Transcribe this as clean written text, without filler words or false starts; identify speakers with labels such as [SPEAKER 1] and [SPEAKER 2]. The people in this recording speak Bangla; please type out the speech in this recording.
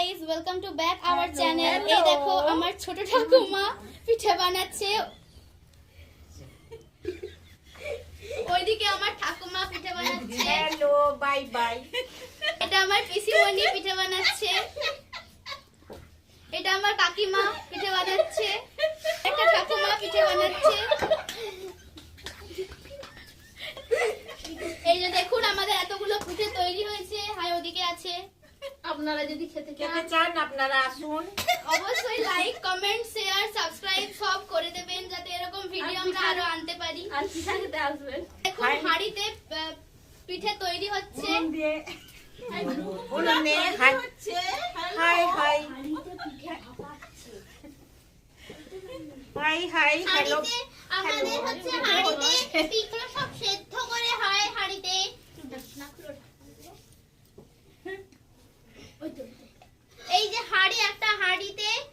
[SPEAKER 1] Guys, welcome to back our channel. এই দেখো আমার ছোট ঠাকুমা পিঠে বানাচ্ছে। ওইদিকে আমার ঠাকুমা পিঠে বানাচ্ছে।
[SPEAKER 2] Hello, bye bye.
[SPEAKER 1] এটা আমার পিসিমণি পিঠে বানাচ্ছে। এটা আমার কাকিমা পিঠে বানাচ্ছে। একটা ঠাকুমা পিঠে বানাচ্ছে। এই যে দেখুন আমাদের এতগুলো পিঠে তৈরি হয়েছে। হাই ওদিকে আছে। আপনারা যদি খেতে
[SPEAKER 2] চান আপনারা আসুন।
[SPEAKER 1] অবশ্যই লাইক, কমেন্ট, শেয়ার, সাবস্ক্রাইব সব করে দেবেন যাতে এরকম ভিডিও আমরা আরো আনতে পারি। আর পিঠা খেতে আসবেন। দেখুন হাঁড়িতে পিঠে তৈরি হচ্ছে।
[SPEAKER 2] উনুনে high high high hi hello.
[SPEAKER 1] হাঁড়িতে আমাদের হচ্ছে হাঁড়িতে পিঠে সব সেদ্ধ করে হয় হাঁড়িতে।